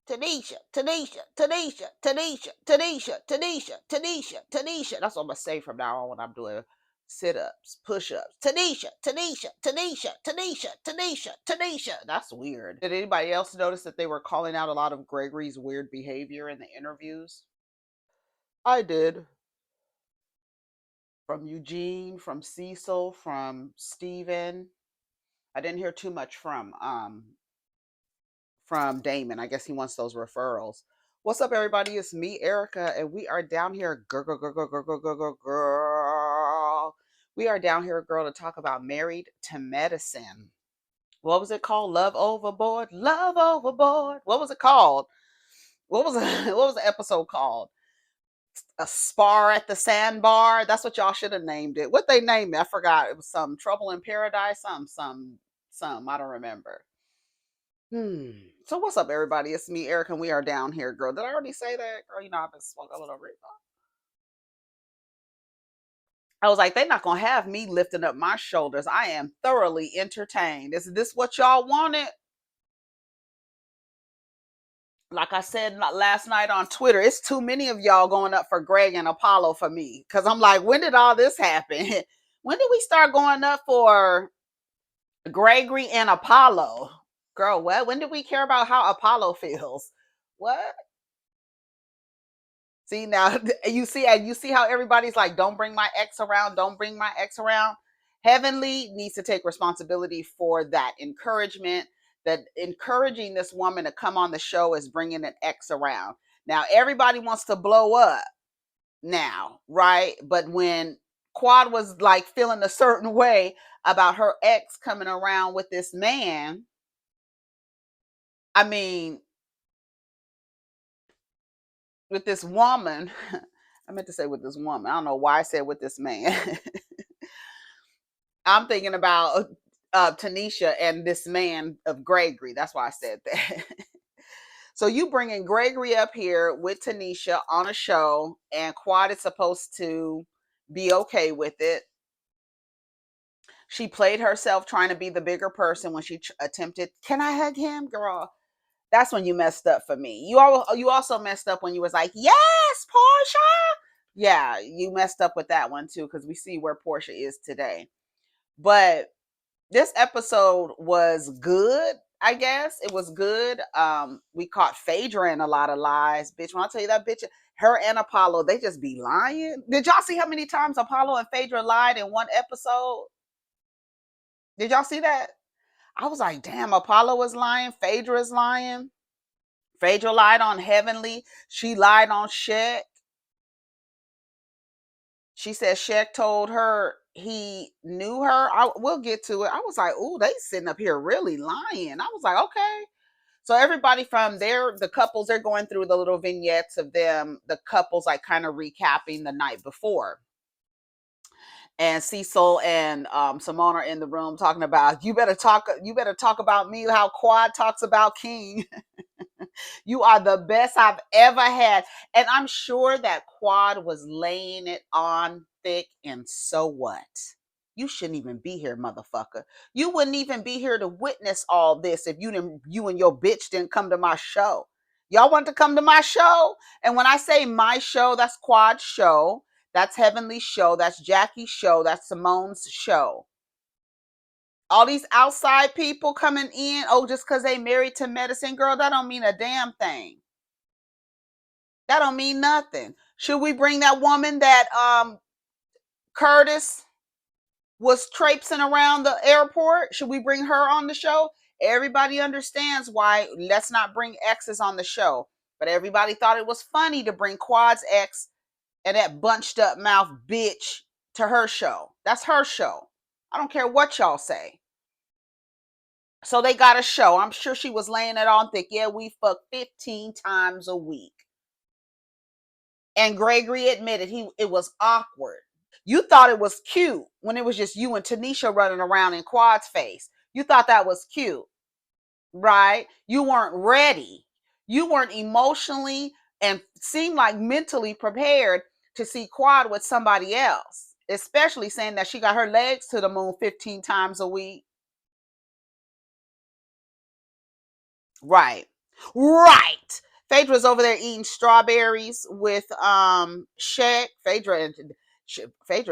Tanisha, Tanisha, Tanisha, Tanisha, Tanisha, Tanisha, Tanisha, Tanisha. That's what I'm gonna say from now on when I'm doing sit-ups, push-ups. Tanisha, Tanisha, Tanisha, Tanisha, Tanisha, Tanisha. That's weird. Did anybody else notice that they were calling out a lot of Gregory's weird behavior in the interviews? I did. From Eugene, from Cecil, from Steven. I didn't hear too much from Damon. I guess he wants those referrals. What's up, everybody? It's me, Erica, and we are down here, girl. We are down here, girl, to talk about Married to Medicine. What was it called? Love Overboard? Love Overboard. What was it called? What was the episode called? A Spar at the SandBar? That's what y'all should have named it. What they named it? I forgot. It was some Trouble in Paradise, some. I don't remember. So what's up, everybody? It's me, Eric, and we are down here, girl. Did I already say that, girl? You know, I've been smoking a little bit. I was like, they're not gonna have me lifting up my shoulders. I am thoroughly entertained. Is this what y'all wanted? Like I said last night on Twitter, it's too many of y'all going up for Greg and Apollo for me. Cause I'm like, when did all this happen? When did we start going up for Gregory and Apollo? Girl, what? When did we care about how Apollo feels? What? See now, you see how everybody's like, "Don't bring my ex around. Don't bring my ex around." Heavenly needs to take responsibility for that encouragement. That encouraging this woman to come on the show is bringing an ex around. Now everybody wants to blow up now, right? But when Quad was like feeling a certain way about her ex coming around with this man, I mean, with this woman, I meant to say with this woman. I don't know why I said with this man. I'm thinking about Tanisha and this man of Gregory. That's why I said that. So you bringing Gregory up here with Tanisha on a show, and Quad is supposed to be okay with it. She played herself trying to be the bigger person when she attempted, "Can I hug him, girl?" That's when you messed up for me. You also messed up when you was like, "Yes, Portia." Yeah, you messed up with that one too, because we see where Portia is today. But this episode was good. I guess it was good. We caught Phaedra in a lot of lies, bitch. When I tell you that bitch, her and Apollo, they just be lying. Did y'all see how many times Apollo and Phaedra lied in one episode? Did y'all see that? I was like, damn, Apollo was lying. Phaedra is lying. Phaedra lied on Heavenly. She lied on Shek. She said Shek told her he knew her. We'll get to it. I was like, ooh, they sitting up here really lying. I was like, okay. So everybody from there, the couples, they're going through the little vignettes of them, the couples like kind of recapping the night before. And Cecil and Simone are in the room talking about, you better talk about me how Quad talks about King. You are the best I've ever had. And I'm sure that Quad was laying it on thick, and so what? You shouldn't even be here, motherfucker. You wouldn't even be here to witness all this if you and your bitch didn't come to my show. Y'all want to come to my show? And when I say my show, that's Quad's show. That's Heavenly's show. That's Jackie's show. That's Simone's show. All these outside people coming in, oh, just because they married to medicine, girl, that don't mean a damn thing. That don't mean nothing. Should we bring that woman that Curtis was traipsing around the airport? Should we bring her on the show? Everybody understands why let's not bring exes on the show. But everybody thought it was funny to bring Quad's ex and that bunched up mouth bitch to her show. That's her show. I don't care what y'all say. So they got a show. I'm sure she was laying it on thick. Yeah, we fuck 15 times a week. And Gregory admitted it was awkward. You thought it was cute when it was just you and Tanisha running around in Quad's face. You thought that was cute, right? You weren't ready. You weren't emotionally and seemed like mentally prepared to see Quad with somebody else, especially saying that she got her legs to the moon 15 times a week. Right. Right. Phaedra's over there eating strawberries with Shaq. Phaedra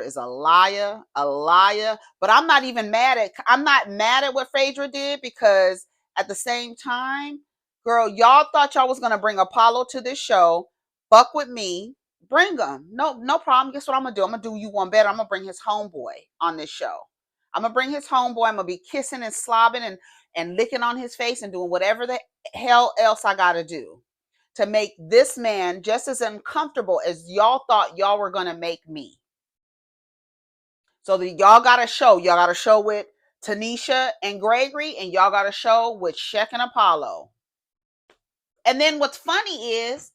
is a liar, a liar. But I'm not mad at what Phaedra did, because at the same time, girl, y'all thought y'all was gonna bring Apollo to this show. Fuck with me. Bring him. No problem. Guess what I'm gonna do? I'm gonna do you one better. I'm gonna bring his homeboy on this show. I'm gonna bring his homeboy. I'm gonna be kissing and slobbing and licking on his face and doing whatever the hell else I gotta do to make this man just as uncomfortable as y'all thought y'all were gonna make me. So that y'all got a show. Y'all got a show with Tanisha and Gregory, and y'all got a show with Shek and Apollo. And then what's funny is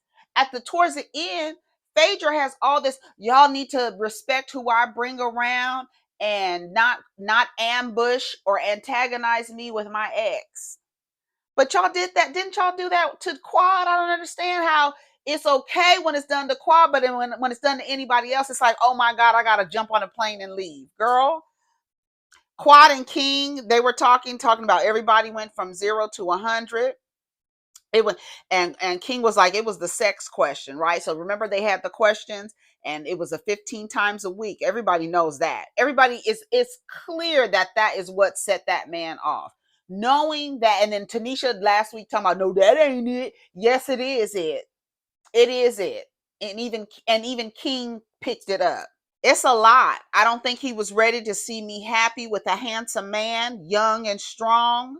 towards the end, Phaedra has all this. Y'all need to respect who I bring around and not ambush or antagonize me with my ex. But y'all did that. Didn't y'all do that to Quad? I don't understand how it's okay when it's done to Quad, but then when it's done to anybody else, it's like, oh my God, I got to jump on a plane and leave. Girl, Quad and King, they were talking about everybody went from 0 to 100. It was, and King was like, it was the sex question, right? So remember they had the questions, and it was a 15 times a week. Everybody knows that. Everybody it's clear that is what set that man off. Knowing that, and then Tanisha last week talking about, no, that ain't it. Yes, it is it. It is it. And even King picked it up. It's a lot. I don't think he was ready to see me happy with a handsome man, young and strong.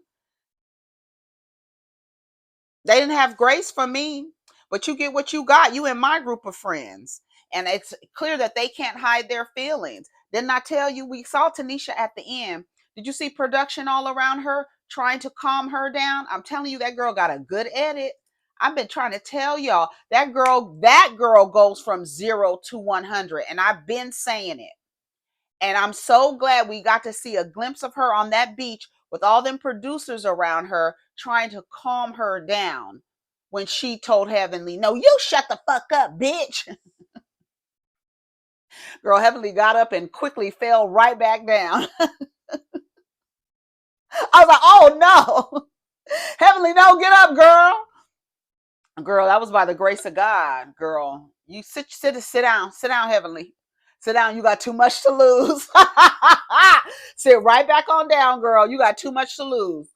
They didn't have grace for me, but you get what you got. You in my group of friends. And it's clear that they can't hide their feelings. Didn't I tell you, we saw Tanisha at the end. Did you see production all around her trying to calm her down? I'm telling you, that girl got a good edit. I've been trying to tell y'all, that girl goes from 0 to 100. And I've been saying it. And I'm so glad we got to see a glimpse of her on that beach with all them producers around her trying to calm her down when she told Heavenly, no, you shut the fuck up, bitch. Girl, Heavenly got up and quickly fell right back down. I was like, oh no. Heavenly, no, get up, girl. Girl, that was by the grace of God, girl. You sit down, Heavenly. Sit down, you got too much to lose. Sit right back on down, girl. You got too much to lose.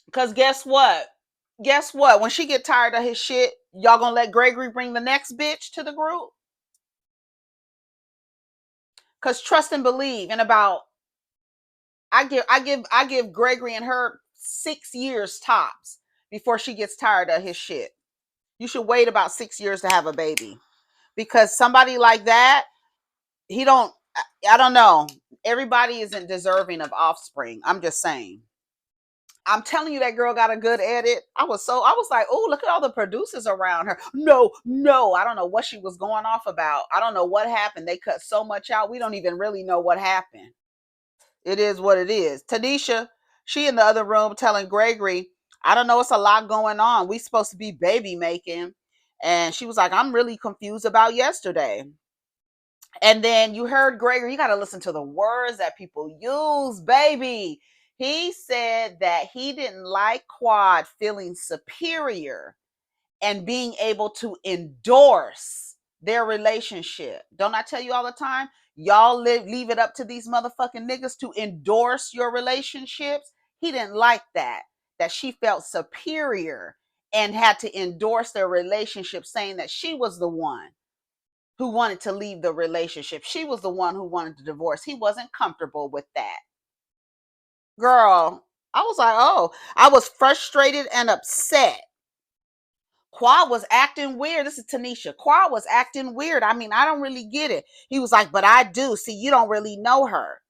Because guess what? When she get tired of his shit, y'all gonna let Gregory bring the next bitch to the group? Because trust and believe, in about I give Gregory and her 6 years tops before she gets tired of his shit. You should wait about 6 years to have a baby. Because somebody like that, I don't know. Everybody isn't deserving of offspring. I'm just saying. I'm telling you, that girl got a good edit. I was like, oh, look at all the producers around her. No, I don't know what she was going off about. I don't know what happened. They cut so much out. We don't even really know what happened. It is what it is. Tanisha, she in the other room telling Gregory, I don't know, it's a lot going on. We supposed to be baby making. And she was like, I'm really confused about yesterday. And then you heard Gregory, you got to listen to the words that people use, baby. He said that he didn't like Quad feeling superior and being able to endorse their relationship. Don't I tell you all the time? Y'all leave it up to these motherfucking niggas to endorse your relationships. He didn't like that she felt superior and had to endorse their relationship, saying that she was the one who wanted to leave the relationship. She was the one who wanted to divorce. He wasn't comfortable with that. Girl, I was like, oh, I was frustrated and upset. Quad was acting weird. This is Tanisha. Quad was acting weird. I mean, I don't really get it. He was like, but I do. See, you don't really know her.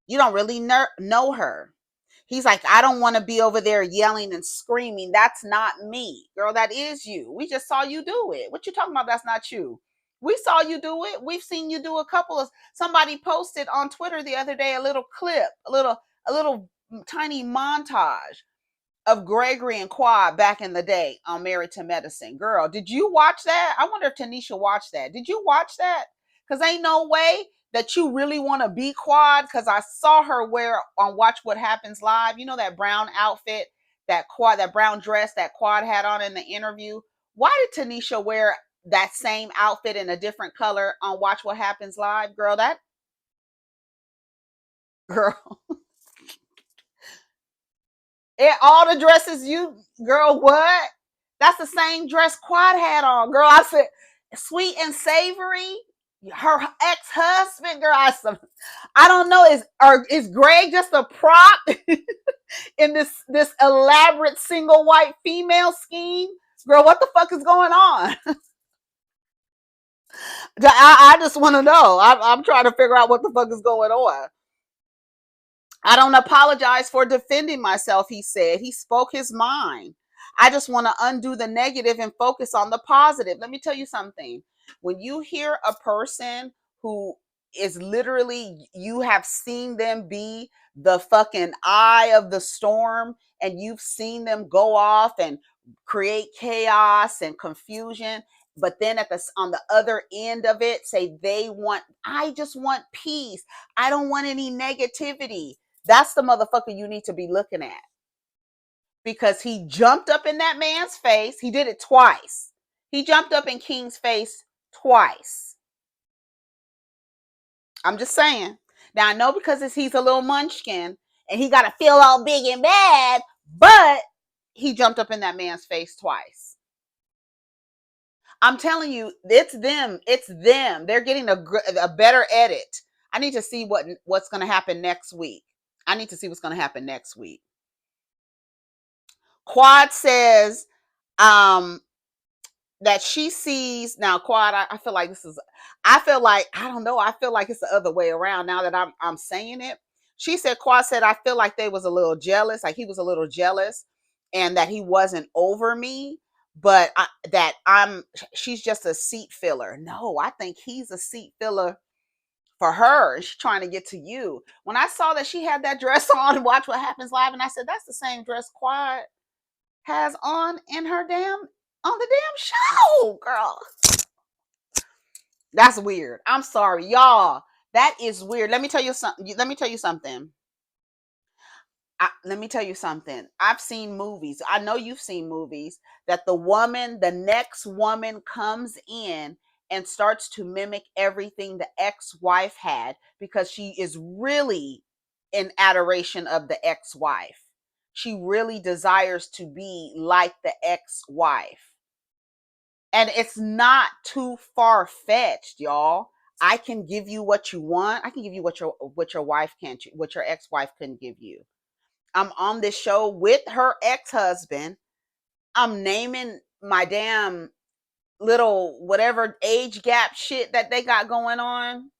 You don't really know her. He's like, I don't want to be over there yelling and screaming. That's not me. Girl, that is you. We just saw you do it. What you talking about? That's not you. We saw you do it. We've seen you do a couple of, somebody posted on Twitter the other day, a little clip, a little tiny montage of Gregory and Quad back in the day on Married to Medicine. Girl, did you watch that? I wonder if Tanisha watched that. Did you watch that? Because ain't no way that you really want to be Quad, because I saw her wear on Watch What Happens Live, you know, that brown outfit that brown dress that Quad had on in the interview. Why did Tanisha wear that same outfit in a different color on Watch What Happens Live? Girl, that girl. All the dresses you, girl, what? That's the same dress Quad had on. Girl, I said, sweet and savory. Her ex-husband, girl, I don't know. Is Greg just a prop in this elaborate single white female scheme? Girl, what the fuck is going on? I just want to know. I'm trying to figure out what the fuck is going on. I don't apologize for defending myself, he said. He spoke his mind. I just want to undo the negative and focus on the positive. Let me tell you something. When you hear a person who is literally, you have seen them be the fucking eye of the storm, and you've seen them go off and create chaos and confusion, but then on the other end of it say I just want peace. I don't want any negativity. That's the motherfucker you need to be looking at, because he jumped up in that man's face. He did it twice. He jumped up in King's face twice. I'm just saying. Now I know because he's a little munchkin and he got to feel all big and bad, but he jumped up in that man's face twice. I'm telling you, it's them. It's them. They're getting a better edit. I need to see what's going to happen next week. Quad says that she sees now. Quad, I feel like I don't know. I feel like it's the other way around now that I'm saying it. She said, Quad said, I feel like they was a little jealous, like he was a little jealous, and that he wasn't over me, but she's just a seat filler. No, I think he's a seat filler for her. She's trying to get to you. When I saw that she had that dress on and Watch What Happens Live, and I said, that's the same dress Quad has on in the damn show, girl. That's weird. I'm sorry, y'all. That is weird. Let me tell you something. I've seen movies. I know you've seen movies that the next woman comes in and starts to mimic everything the ex-wife had, because she is really in adoration of the ex-wife. She really desires to be like the ex-wife. And it's not too far-fetched, y'all. I can give you what you want. I can give you what your wife can't, what your ex-wife couldn't give you. I'm on this show with her ex-husband. I'm naming my damn little whatever age gap shit that they got going on.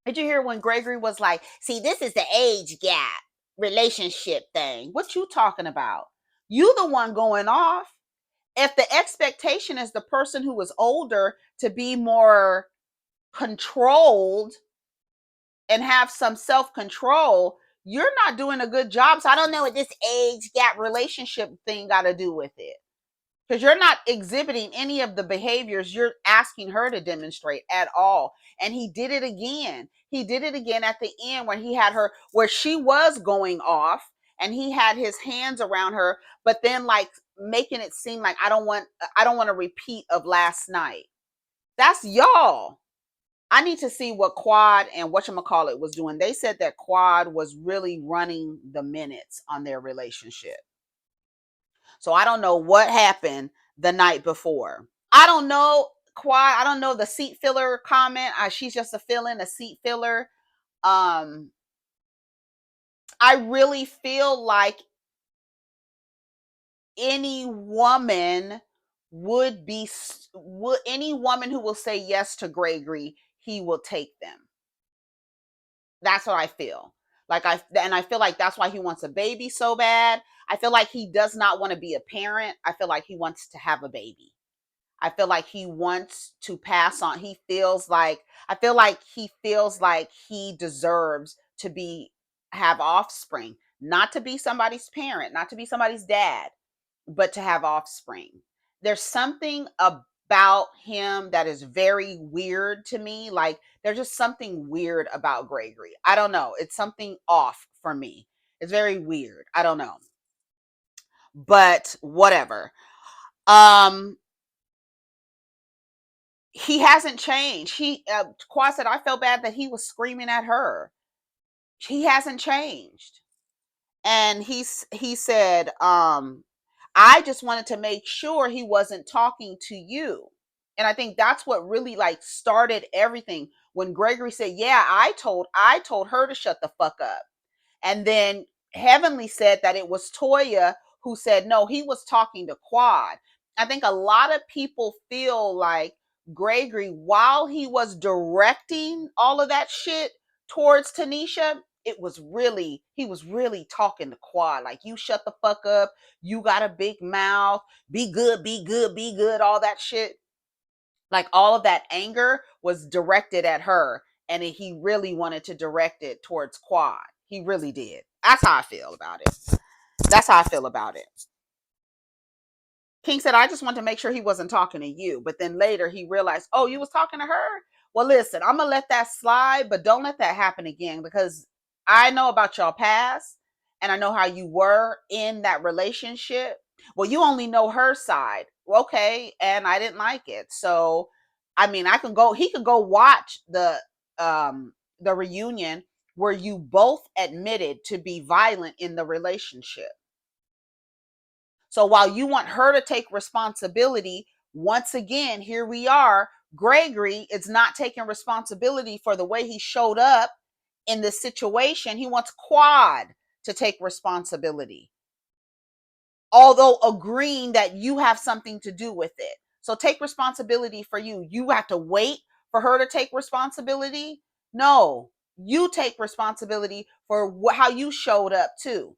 Did you hear when Gregory was like, see, this is the age gap relationship thing? What you talking about? You the one going off. If the expectation is the person who is older to be more controlled and have some self-control, you're not doing a good job. So I don't know what this age gap relationship thing got to do with it, because you're not exhibiting any of the behaviors you're asking her to demonstrate at all. And he did it again. At the end when he had her, where she was going off and he had his hands around her, but then like making it seem like I don't want a repeat of last night. That's y'all. I need to see what Quad and whatchamacallit was doing. They said that Quad was really running the minutes on their relationship. So I don't know what happened the night before. I don't know, Quad. I don't know the seat filler comment. She's just a fill-in, a seat filler. I really feel like any woman any woman who will say yes to Gregory, he will take them. That's what I feel. I feel like that's why he wants a baby so bad. I feel like he does not want to be a parent. I feel like he wants to have a baby. I feel like he wants to pass on. I feel like he feels like he deserves to have offspring, not to be somebody's parent, not to be somebody's dad, but to have offspring. There's something about him that is very weird to me. Like there's just something weird about Gregory. I don't know. It's something off for me. It's very weird. I don't know. But whatever. Um, he hasn't changed. Quad said, I felt bad that he was screaming at her. He hasn't changed. And he said, I just wanted to make sure he wasn't talking to you. And I think that's what really like started everything when Gregory said, yeah, I told her to shut the fuck up. And then Heavenly said that it was Toya who said, no, he was talking to Quad. I think a lot of people feel like Gregory, while he was directing all of that shit towards Tanisha, he was really talking to Quad. Like, you shut the fuck up. You got a big mouth. Be good, be good, be good, all that shit. Like, all of that anger was directed at her, and he really wanted to direct it towards Quad. He really did. That's how I feel about it. That's how I feel about it. King said, I just wanted to make sure he wasn't talking to you. But then later he realized, oh, you was talking to her? Well, listen, I'm going to let that slide, but don't let that happen again, because I know about y'all past and I know how you were in that relationship. Well, you only know her side. Okay. And I didn't like it. So, I mean, he could go watch the reunion where you both admitted to be violent in the relationship. So while you want her to take responsibility, once again, here we are. Gregory is not taking responsibility for the way he showed up in this situation. He wants Quad to take responsibility, although agreeing that you have something to do with it. So take responsibility for you. You have to wait for her to take responsibility. No, you take responsibility for how you showed up too.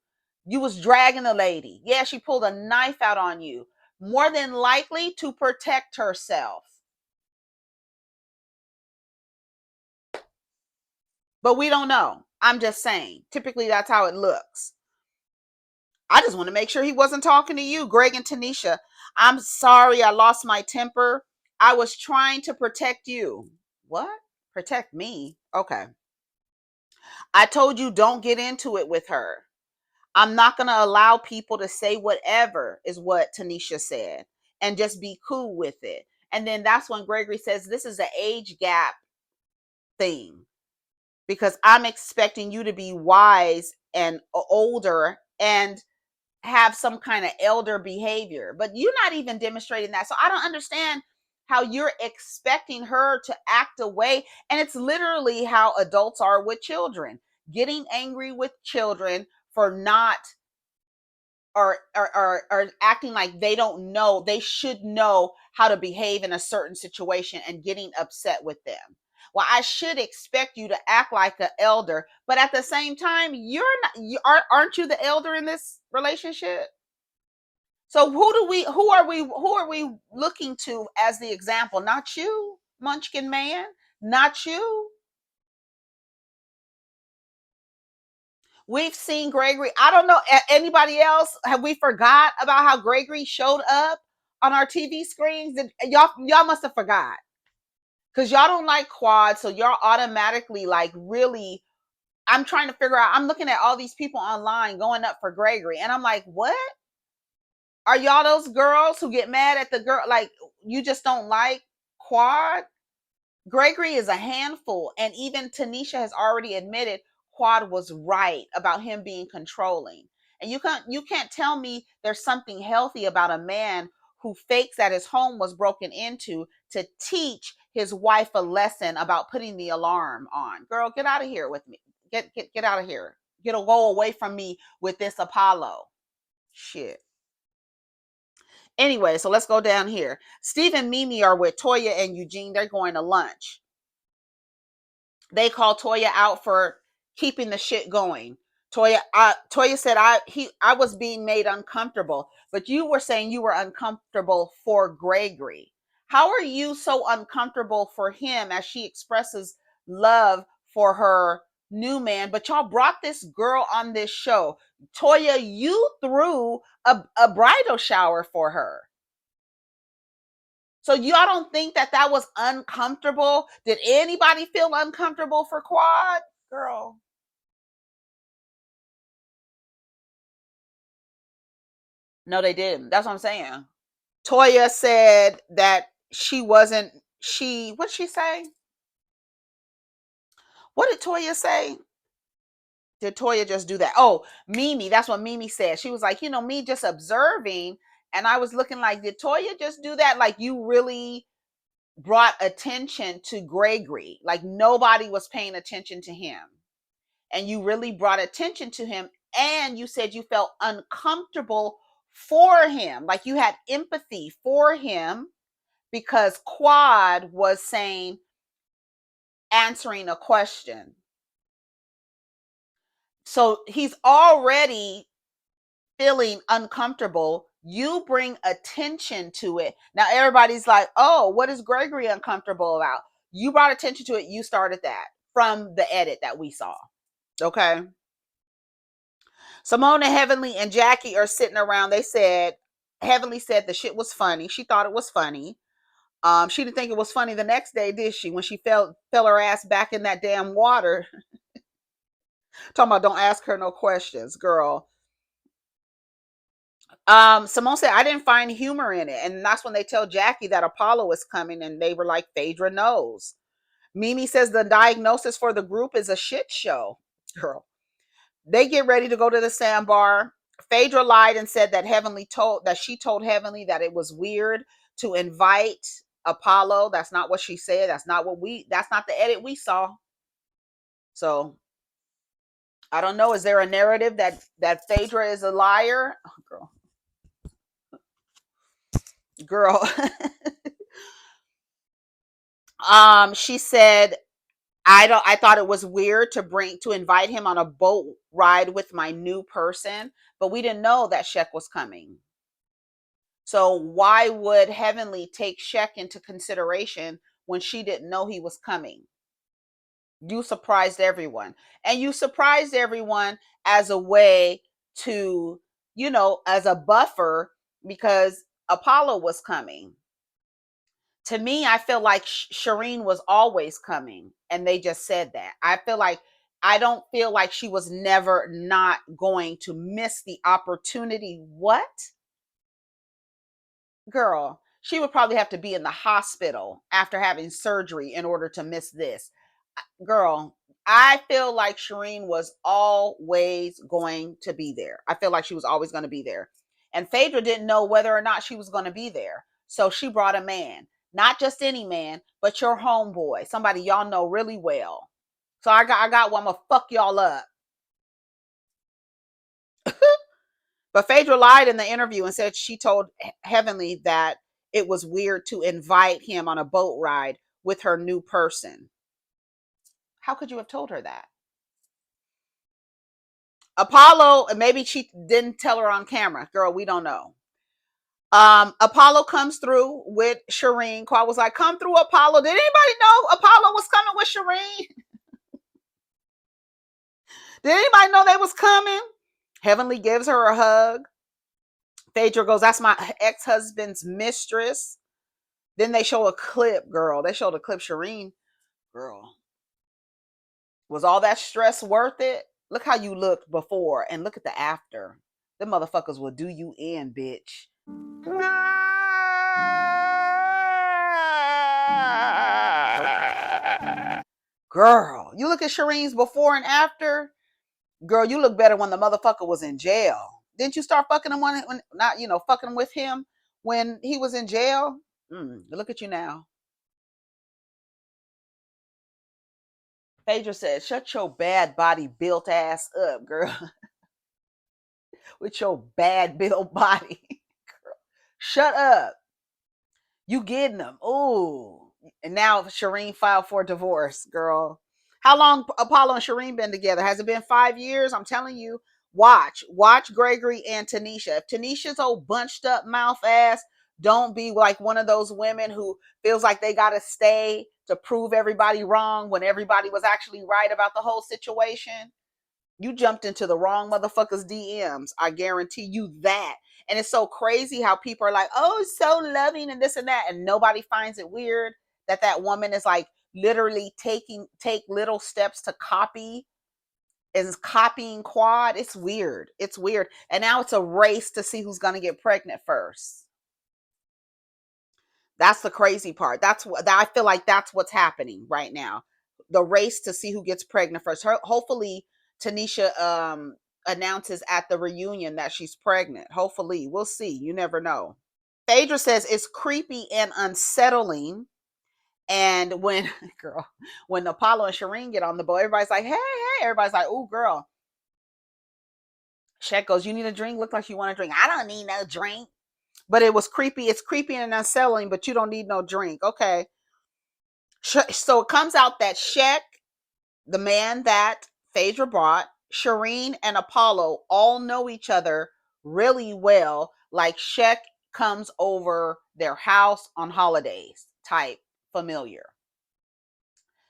You was dragging the lady. Yeah, she pulled a knife out on you, more than likely to protect herself. But we don't know. I'm just saying. Typically, that's how it looks. I just want to make sure he wasn't talking to you, Greg and Tanisha. I'm sorry I lost my temper. I was trying to protect you. What? Protect me? Okay. I told you don't get into it with her. I'm not going to allow people to say whatever, is what Tanisha said, and just be cool with it. And then that's when Gregory says this is an age gap thing, because I'm expecting you to be wise and older and have some kind of elder behavior, but you're not even demonstrating that. So I don't understand how you're expecting her to act away. And it's literally how adults are with children, getting angry with children for not or acting like they don't know, they should know how to behave in a certain situation, and getting upset with them. Well, I should expect you to act like an elder, but at the same time, you're not. Aren't you the elder in this relationship? So who are we looking to as the example? Not you, Munchkin Man, not you. We've seen Gregory. I don't know anybody else. Have we forgot about how Gregory showed up on our TV screens? Y'all must have forgot, because y'all don't like Quad, so y'all automatically like really. I'm trying to figure out. I'm looking at all these people online going up for Gregory, and I'm like, what? Are y'all those girls who get mad at the girl? Like, you just don't like Quad? Gregory is a handful, and even Tanisha has already admitted Quad was right about him being controlling. And you can't tell me there's something healthy about a man who fakes that his home was broken into to teach his wife a lesson about putting the alarm on. Girl, get out of here with me. Get out of here. Go away from me with this Apollo shit. Anyway, so let's go down here. Steve and Mimi are with Toya and Eugene. They're going to lunch. They call Toya out for keeping the shit going. Toya said I was being made uncomfortable, but you were saying you were uncomfortable for Gregory. How are you so uncomfortable for him as she expresses love for her new man? But y'all brought this girl on this show. Toya, you threw a bridal shower for her. So y'all don't think that was uncomfortable? Did anybody feel uncomfortable for Quad? Girl. No, they didn't. That's what I'm saying. Toya said that she wasn't. What'd she say? What did Toya say? Did Toya just do that? Oh, Mimi. That's what Mimi said. She was like, me just observing, and I was looking like, did Toya just do that? Like, you really brought attention to Gregory. Like, nobody was paying attention to him. And you really brought attention to him. And you said you felt uncomfortable for him. Like, you had empathy for him because Quad was answering a question. So he's already feeling uncomfortable. You bring attention to it. Now everybody's like, oh, what is Gregory uncomfortable about? You brought attention to it. You started that from the edit that we saw. Okay. Simone, Heavenly, and Jackie are sitting around. They said, Heavenly said the shit was funny. She thought it was funny. She didn't think it was funny the next day, did she? When she fell her ass back in that damn water. Talking about don't ask her no questions, girl. Simone said, I didn't find humor in it. And that's when they tell Jackie that Apollo is coming, and they were like, Phaedra knows. Mimi says the diagnosis for the group is a shit show. Girl. They get ready to go to the SandBar. Phaedra lied and said that she told Heavenly that it was weird to invite Apollo. That's not what she said. That's not the edit we saw. So I don't know. Is there a narrative that Phaedra is a liar? Oh, girl. She said, I thought it was weird to invite him on a boat ride with my new person, but we didn't know that Shek was coming. So why would Heavenly take Shek into consideration when she didn't know he was coming? You surprised everyone. And you surprised everyone as a way to, as a buffer, because Apollo was coming. To me, I feel like Shireen was always coming, and they just said that. I don't feel like she was never not going to miss the opportunity. What? Girl, she would probably have to be in the hospital after having surgery in order to miss this. Girl, I feel like Shireen was always going to be there. I feel like she was always going to be there. And Phaedra didn't know whether or not she was going to be there. So she brought a man. Not just any man, but your homeboy. Somebody y'all know really well. So I got one. I'm going to fuck y'all up. But Phaedra lied in the interview and said she told Heavenly that it was weird to invite him on a boat ride with her new person. How could you have told her that? Apollo, maybe she didn't tell her on camera. Girl, we don't know. Apollo comes through with Shireen. Quad was like, come through, Apollo. Did anybody know Apollo was coming with Shireen? Did anybody know they was coming? Heavenly gives her a hug. Phaedra goes, that's my ex-husband's mistress. Then they show a clip, girl. They showed a clip, Shireen. Girl, was all that stress worth it? Look how you looked before and look at the after. Them motherfuckers will do you in, bitch. Girl, you look at Shireen's before and after. Girl, you look better when the motherfucker was in jail. Didn't you start fucking him when not, fucking with him when he was in jail? Look at you now. Phaedra said, shut your bad body built ass up, girl. With your bad built body. Girl, shut up. You getting them. Ooh. And now Shireen filed for divorce, girl. How long Apollo and Shireen been together? Has it been 5 years? I'm telling you. Watch Gregory and Tanisha. If Tanisha's old bunched up mouth ass, don't be like one of those women who feels like they got to stay to prove everybody wrong when everybody was actually right about the whole situation. You jumped into the wrong motherfucker's DMs. I guarantee you that. And it's so crazy how people are like, oh, so loving and this and that. And nobody finds it weird that woman is like literally take little steps to copy is copying Quad. It's weird. It's weird. And now it's a race to see who's going to get pregnant first. That's the crazy part. That's what I feel like that's what's happening right now. The race to see who gets pregnant first. Hopefully Tanisha announces at the reunion that she's pregnant. Hopefully. We'll see. You never know. Phaedra says it's creepy and unsettling. And when girl, when Apollo and Shireen get on the boat, everybody's like, hey, hey. Everybody's like, ooh, girl. Shaq goes, you need a drink? Look like you want a drink. I don't need no drink. But it was creepy. It's creepy and unsettling, but you don't need no drink. Okay. So it comes out that Shaq, the man that Phaedra brought, Shireen and Apollo all know each other really well. Like Shaq comes over their house on holidays type familiar.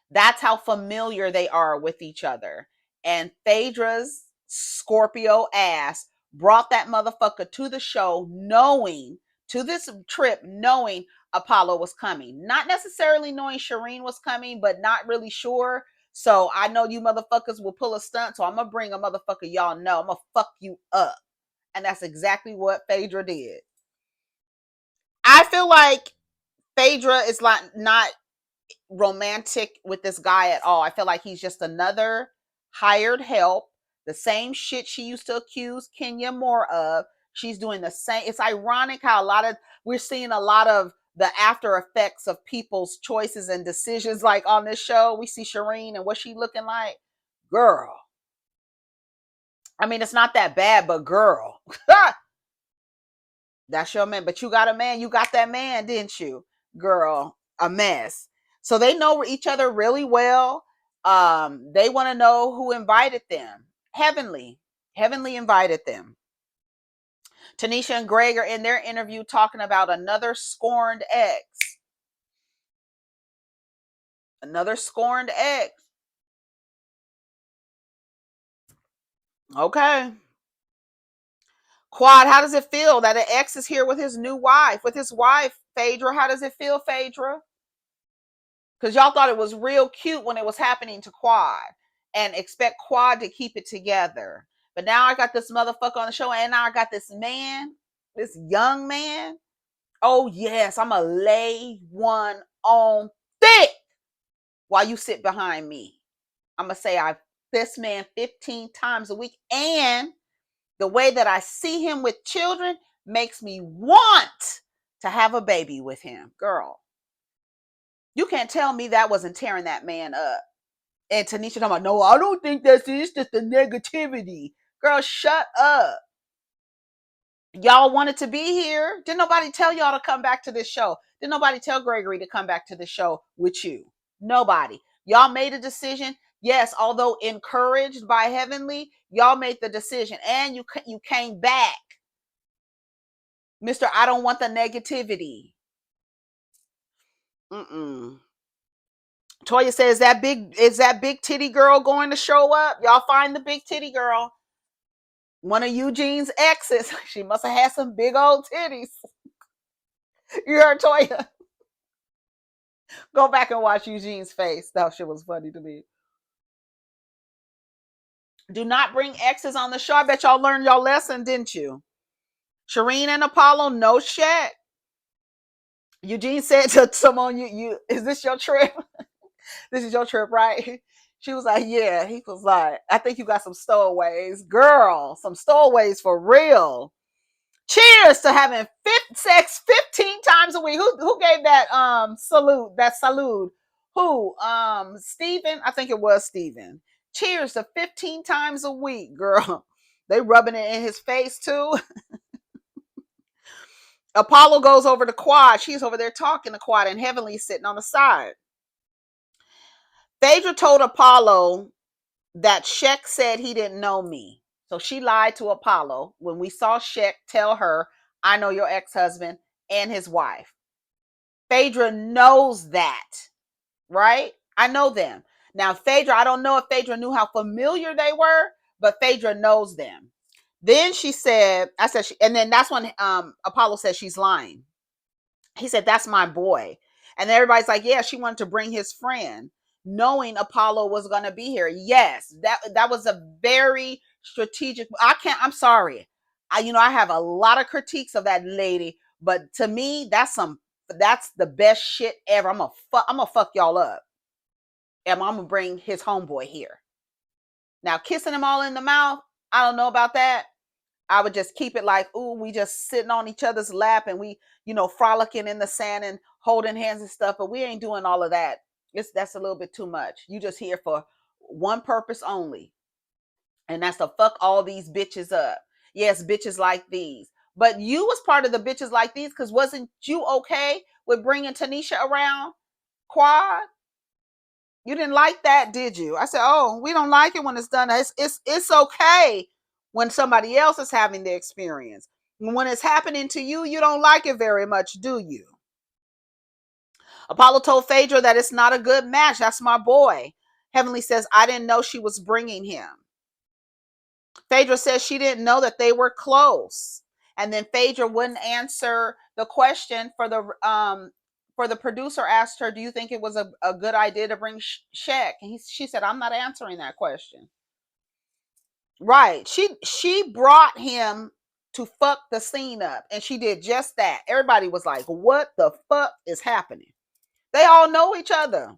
That's how familiar they are with each other. And Phaedra's Scorpio ass brought that motherfucker to the show knowing, to this trip, knowing Apollo was coming. Not necessarily knowing Shireen was coming, but not really sure. So I know you motherfuckers will pull a stunt, so I'm going to bring a motherfucker y'all know. I'm going to fuck you up. And that's exactly what Phaedra did. I feel like Phaedra is like not romantic with this guy at all. I feel like he's just another hired help. The same shit she used to accuse Kenya more of. She's doing the same. It's ironic how we're seeing a lot of the after effects of people's choices and decisions. Like on this show, we see Shireen and what she looking like. Girl. I mean, it's not that bad, but girl. That's your man. But you got a man. You got that man, didn't you? Girl, a mess. So they know each other really well. They want to know who invited them. Heavenly invited them. Tanisha and Greg are in their interview talking about another scorned ex. Another scorned ex. Okay. Quad, how does it feel that an ex is here with his new wife, Phaedra? How does it feel, Phaedra? Because y'all thought it was real cute when it was happening to Quad and expect Quad to keep it together. But now I got this motherfucker on the show and now I got this man, this young man. Oh, yes, I'm going to lay one on thick while you sit behind me. I'm going to say I this man 15 times a week. And the way that I see him with children makes me want to have a baby with him. Girl, you can't tell me that wasn't tearing that man up. And Tanisha talking about, no, I don't think that's it. It's just the negativity. Girl, shut up. Y'all wanted to be here. Didn't nobody tell y'all to come back to this show? Didn't nobody tell Gregory to come back to the show with you? Nobody. Y'all made a decision. Yes, although encouraged by Heavenly, y'all made the decision. And you came back. Mr. I don't want the negativity. Toya says, is that big titty girl going to show up? Y'all find the big titty girl. One of Eugene's exes. She must have had some big old titties. You heard Toya? Go back and watch Eugene's face. That shit was funny to me. Do not bring exes on the show. I bet y'all learned y'all lesson, didn't you? Shireen and Apollo, no shit. Eugene said to someone, you is this your trip? This is your trip, right? She was like, yeah. He was like, I think you got some stowaways. Girl, some stowaways for real. Cheers to having sex 15 times a week. Who gave that salute? That salute? Who? Steven? I think it was Steven. Cheers to 15 times a week, girl. They rubbing it in his face too. Apollo goes over to Quad. She's over there talking to Quad, and Heavenly's sitting on the side. Phaedra told Apollo that Shek said he didn't know me. So she lied to Apollo when we saw Shek tell her, I know your ex-husband and his wife. Phaedra knows that, right? I know them. Now, Phaedra, I don't know if Phaedra knew how familiar they were, but Phaedra knows them. Then she said, and then that's when Apollo said she's lying. He said, that's my boy. And everybody's like, yeah, she wanted to bring his friend. knowing Apollo was going to be here. Yes, that was a very strategic. I'm sorry. I have a lot of critiques of that lady, but to me, that's the best shit ever. I'm gonna fuck y'all up, and I'm gonna bring his homeboy here. Now, kissing them all in the mouth, I don't know about that. I would just keep it like, ooh, we just sitting on each other's lap and we, frolicking in the sand and holding hands and stuff, but we ain't doing all of that. That's a little bit too much. You just here for one purpose only, and that's to fuck all these bitches up. Yes, bitches like these. But you was part of the bitches like these because wasn't you okay with bringing Tanisha around, Quad? You didn't like that, did you? I said, oh, we don't like it when it's done. It's okay when somebody else is having the experience. When it's happening to you, you don't like it very much, do you? Apollo told Phaedra that it's not a good match. That's my boy. Heavenly says, I didn't know she was bringing him. Phaedra says she didn't know that they were close. And then Phaedra wouldn't answer the question for the producer asked her, do you think it was a good idea to bring Shaq? And she said, I'm not answering that question. Right. She brought him to fuck the scene up, and she did just that. Everybody was like, what the fuck is happening? They all know each other.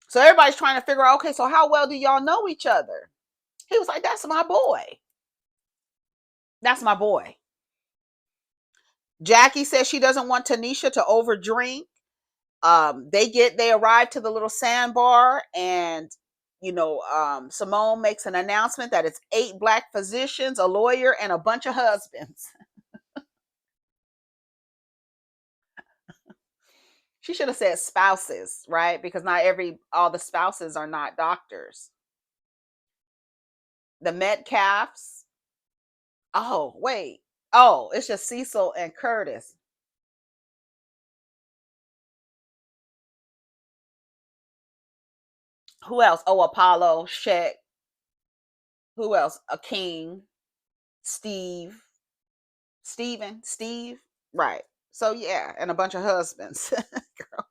So everybody's trying to figure out, okay, so how well do y'all know each other? He was like, that's my boy. That's my boy. Jackie says she doesn't want Tanisha to overdrink. They arrive to the little SandBar, and Simone makes an announcement that it's 8 black physicians, a lawyer, and a bunch of husbands. She should have said spouses, right? Because not all the spouses are not doctors. The Metcalfs. Oh, wait. Oh, it's just Cecil and Curtis. Who else? Oh, Apollo, Shaq. Who else? A King, Steve, Steve. Right. So yeah, and a bunch of husbands. Girl,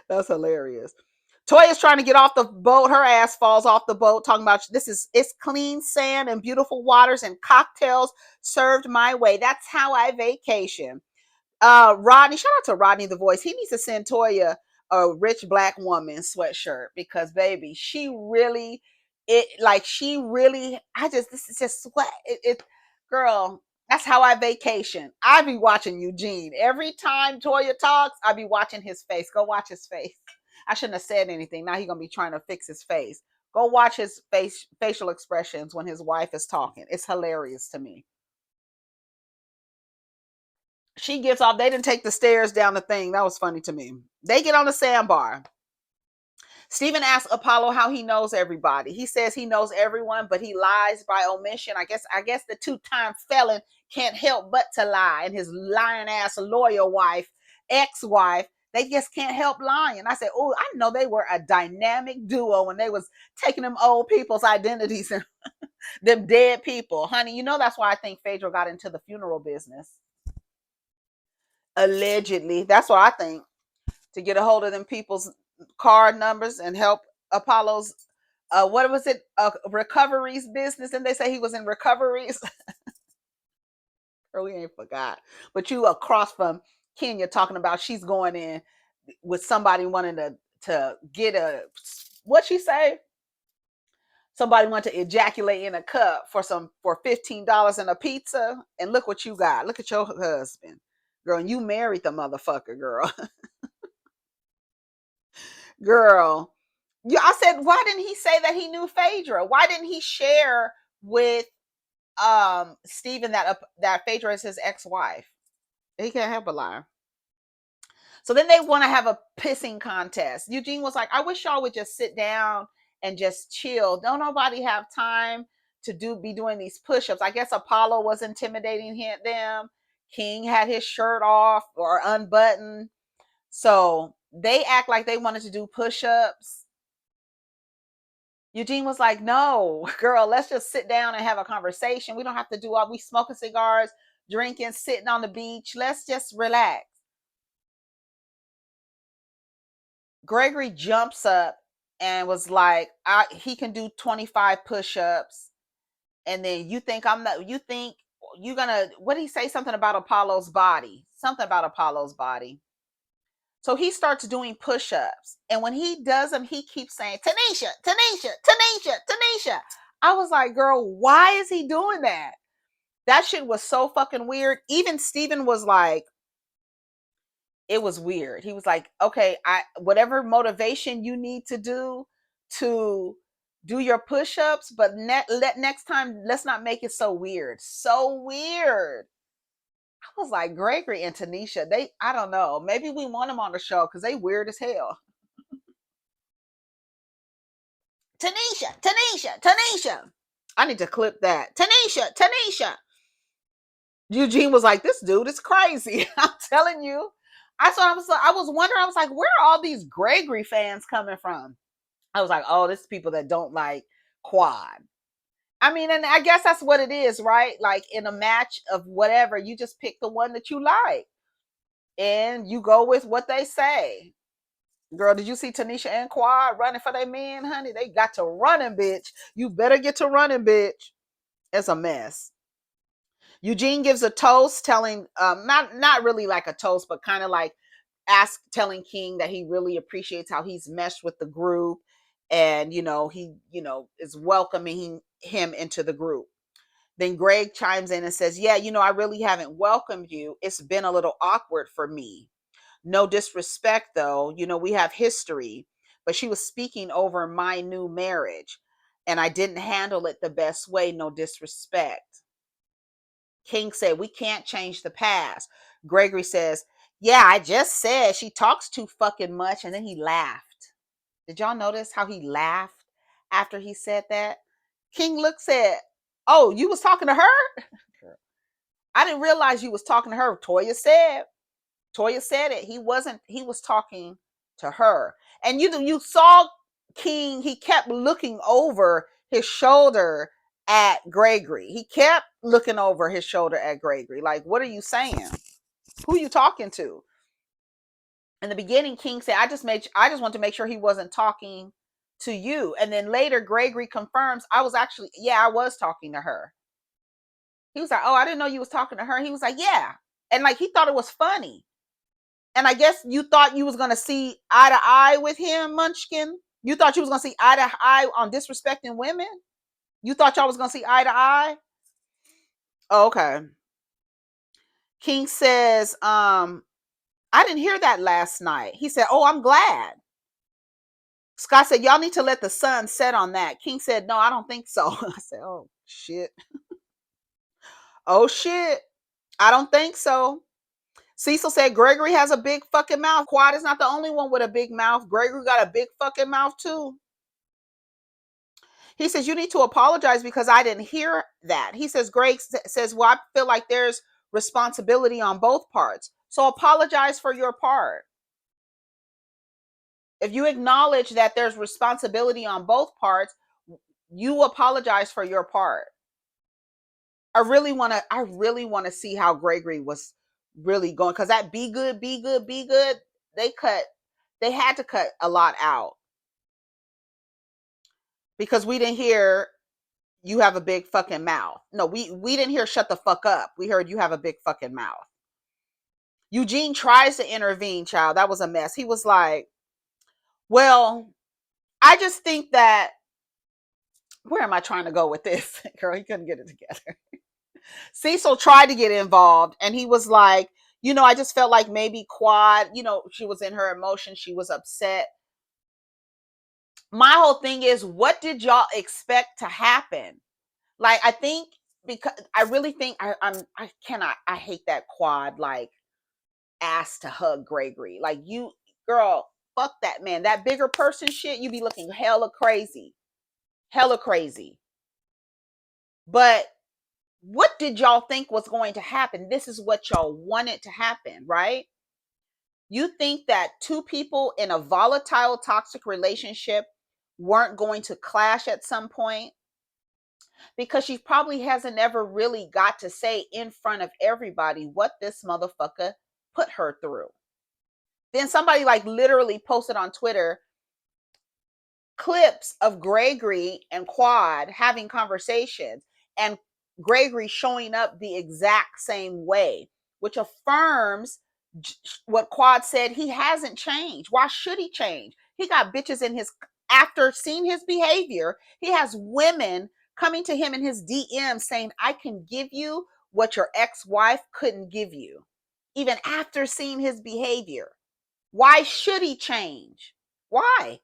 that's hilarious. Toya's trying to get off the boat. Her ass falls off the boat, talking about it's clean sand and beautiful waters and cocktails served my way. That's how I vacation. Rodney, shout out to Rodney the voice. He needs to send Toya a rich black woman sweatshirt because baby, this is just sweat. Girl, that's how I vacation. I be watching Eugene. Every time Toya talks, I be watching his face. Go watch his face. I shouldn't have said anything. Now he's gonna be trying to fix his face. Go watch his facial expressions when his wife is talking. It's hilarious to me. She gets off. They didn't take the stairs down the thing. That was funny to me. They get on the SandBar. Stephen asks Apollo how he knows everybody. He says he knows everyone, but he lies by omission. I guess the 2-time felon can't help but to lie. And his lying ass lawyer wife, ex-wife, they just can't help lying. I said, oh, I know they were a dynamic duo when they was taking them old people's identities and them dead people. Honey, that's why I think Phaedra got into the funeral business. Allegedly. That's what I think. To get a hold of them people's card numbers and help Apollo's what was it? Recoveries business. And they say he was in recoveries. Girl, we ain't forgot. But you across from Kenya talking about she's going in with somebody wanting to get what she say? Somebody want to ejaculate in a cup for $15 and a pizza. And look what you got. Look at your husband. Girl, and you married the motherfucker, girl. Girl. Yeah, I said, why didn't he say that he knew Phaedra? Why didn't he share with Stephen that Phaedra is his ex-wife? He can't help a lie. So then they want to have a pissing contest. Eugene was like, I wish y'all would just sit down and just chill. Don't nobody have time to be doing these push-ups. I guess Apollo was intimidating them. King had his shirt off or unbuttoned. So they act like they wanted to do push-ups. Eugene was like, no, girl, let's just sit down and have a conversation. We don't have to do all we smoking cigars, drinking, sitting on the beach. Let's just relax. Gregory jumps up and was like, he can do 25 push-ups. And then you think I'm not, you think you're gonna, what did he say? Something about Apollo's body. Something about Apollo's body. So he starts doing push-ups. And when he does them, he keeps saying, Tanisha, Tanisha, Tanisha, Tanisha. I was like, girl, why is he doing that? That shit was so fucking weird. Even Steven was like, it was weird. He was like, okay, whatever motivation you need to do your push-ups, but next time, let's not make it so weird. So weird. I was like, Gregory and Tanisha, I don't know. Maybe we want them on the show because they weird as hell. Tanisha, Tanisha, Tanisha. I need to clip that. Tanisha, Tanisha. Eugene was like, this dude is crazy. I'm telling you. I was wondering, I was like, where are all these Gregory fans coming from? I was like, oh, this is people that don't like Quad. I mean, and I guess that's what it is, right? Like in a match of whatever, you just pick the one that you like. And you go with what they say. Girl, did you see Tanisha and Quad running for their men, honey? They got to running, bitch. You better get to running, bitch. It's a mess. Eugene gives a toast, telling not really like a toast, but kind of like telling King that he really appreciates how he's meshed with the group, and he is welcoming him into the group. Then Greg chimes in and says, yeah, I really haven't welcomed you. It's been a little awkward for me. No disrespect though, we have history, but she was speaking over my new marriage and I didn't handle it the best way. No disrespect. King said, we can't change the past. Gregory says, yeah, I just said she talks too fucking much. And then he laughed. Did y'all notice how he laughed after he said that? King looks at, oh, you was talking to her? I didn't realize you was talking to her. Toya said it. He was talking to her. And you saw King, he kept looking over his shoulder at Gregory. He kept looking over his shoulder at Gregory. Like, what are you saying? Who are you talking to? In the beginning, King said, I just want to make sure he wasn't talking to you. And then later, Gregory confirms, I was talking to her. He was like, oh, I didn't know you was talking to her. He was like, yeah. And like, he thought it was funny. And I guess you thought you was going to see eye to eye with him, Munchkin. You thought you was going to see eye to eye on disrespecting women. You thought y'all was going to see eye to eye. Oh, okay. King says, I didn't hear that last night. He said, oh, I'm glad. Scott said, y'all need to let the sun set on that. King said, no, I don't think so. I said, oh, shit. Oh, shit. I don't think so. Cecil said, Gregory has a big fucking mouth. Quad is not the only one with a big mouth. Gregory got a big fucking mouth, too. He says, you need to apologize because I didn't hear that. He says, Greg says, well, I feel like there's responsibility on both parts. So apologize for your part. If you acknowledge that there's responsibility on both parts, you apologize for your part. I really want to see how Gregory was really going, because that be good, they had to cut a lot out because we didn't hear you have a big fucking mouth. No, we didn't hear shut the fuck up. We heard you have a big fucking mouth. Eugene tries to intervene, child. That was a mess. He was like, well, I just think that, where am I trying to go with this? Girl, he couldn't get it together. Cecil tried to get involved and he was like, I just felt like maybe Quad, she was in her emotions. She was upset. My whole thing is, what did y'all expect to happen? Like, I think, because I really think I hate that Quad like asked to hug Gregory. Like, you, girl, fuck that man. That bigger person shit, you be looking hella crazy. Hella crazy. But what did y'all think was going to happen? This is what y'all wanted to happen, right? You think that two people in a volatile, toxic relationship weren't going to clash at some point? Because she probably hasn't ever really got to say in front of everybody what this motherfucker put her through. Then somebody like literally posted on Twitter clips of Gregory and Quad having conversations, and Gregory showing up the exact same way, which affirms what Quad said. He hasn't changed. Why should he change? He got bitches in his, after seeing his behavior, he has women coming to him in his DM saying, I can give you what your ex-wife couldn't give you, even after seeing his behavior. Why should he change? Why?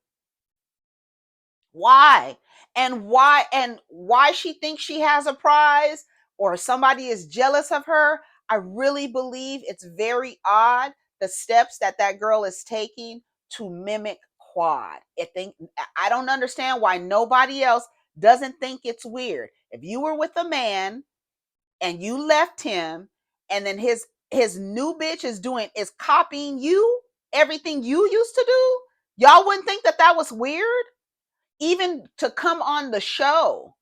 Why? And why she thinks she has a prize or somebody is jealous of her? I really believe it's very odd, the steps that that girl is taking to mimic Quad. I don't understand why nobody else doesn't think it's weird. If you were with a man and you left him, and then his new bitch is copying you, everything you used to do, y'all wouldn't think that that was weird? Even to come on the show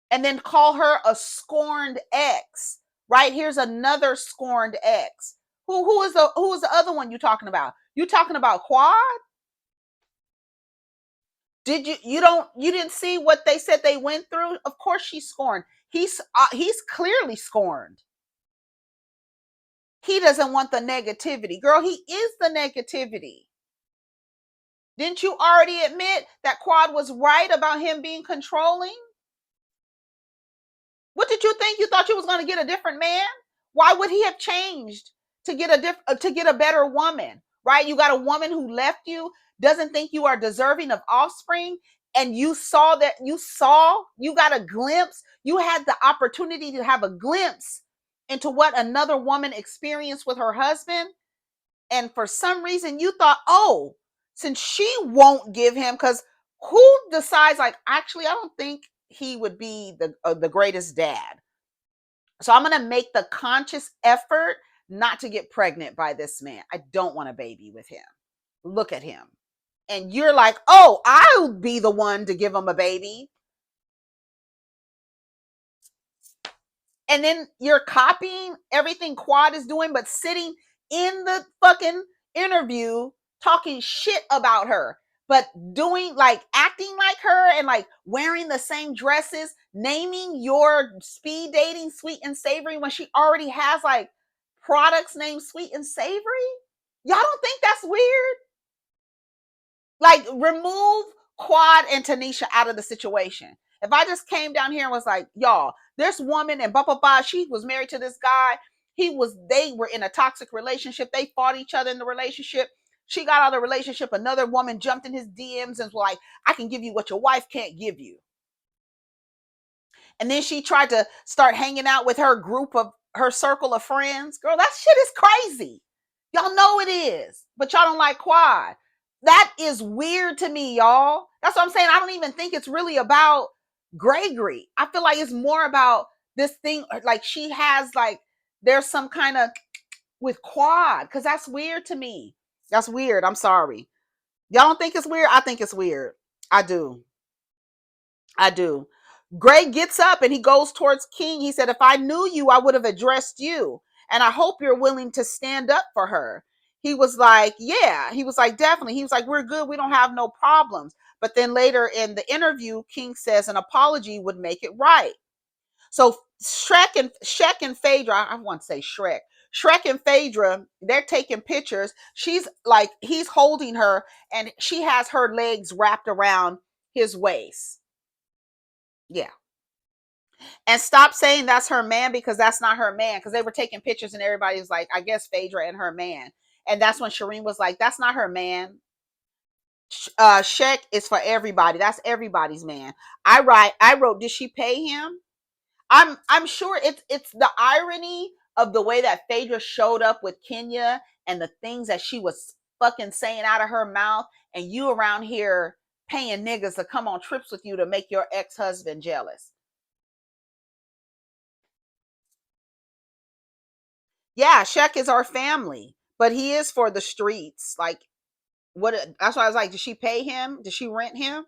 and then call her a scorned ex, right? Here's another scorned ex. Who is the other one you talking about? You talking about Quad? You didn't see what they said they went through? Of course she's scorned. He's clearly scorned. He doesn't want the negativity. Girl, he is the negativity. Didn't you already admit that Quad was right about him being controlling? What did you think? You thought you was going to get a different man? Why would he have changed to get a better woman? Right? You got a woman who left you, doesn't think you are deserving of offspring, and you got a glimpse. You had the opportunity to have a glimpse into what another woman experienced with her husband, and for some reason you thought, oh, since she won't give him, because who decides, like, actually I don't think he would be the greatest dad, so I'm going to make the conscious effort not to get pregnant by this man. I don't want a baby with him. Look at him. And you're like, oh, I'll be the one to give him a baby. And then you're copying everything Quad is doing, but sitting in the fucking interview talking shit about her, but doing, like, acting like her and like wearing the same dresses, naming your speed dating Sweet and Savory when she already has like products named Sweet and Savory. Y'all don't think that's weird? Like, remove Quad and Tanisha out of the situation. If I just came down here and was like, y'all, this woman and blah blah blah, she was married to this guy. They were in a toxic relationship. They fought each other in the relationship. She got out of the relationship. Another woman jumped in his DMs and was like, I can give you what your wife can't give you. And then she tried to start hanging out with her circle of friends. Girl, that shit is crazy. Y'all know it is, but y'all don't like Quad. That is weird to me, y'all. That's what I'm saying. I don't even think it's really about Gregory. I feel like it's more about this thing, like she has, like, there's some kind of with Quad, because that's weird to me. That's weird. I'm sorry. Y'all don't think it's weird? I think it's weird. I do. I do. Greg gets up and he goes towards King. He said, if I knew you, I would have addressed you. And I hope you're willing to stand up for her. He was like, yeah. He was like, definitely. He was like, we're good. We don't have no problems. But then later in the interview, King says an apology would make it right. So Shek and Phaedra, I want to say Shrek. Shrek and Phaedra, they're taking pictures. She's like, he's holding her and she has her legs wrapped around his waist. Yeah. And stop saying that's her man, because that's not her man. Because they were taking pictures and everybody was like, I guess Phaedra and her man. And that's when Shireen was like, that's not her man. Shek is for everybody. That's everybody's man. I wrote, did she pay him? I'm sure it's the irony of the way that Phaedra showed up with Kenya and the things that she was fucking saying out of her mouth, and you around here paying niggas to come on trips with you to make your ex-husband jealous. Yeah, Shek is our family, but he is for the streets. Like, what? That's why I was like, did she pay him? Did she rent him?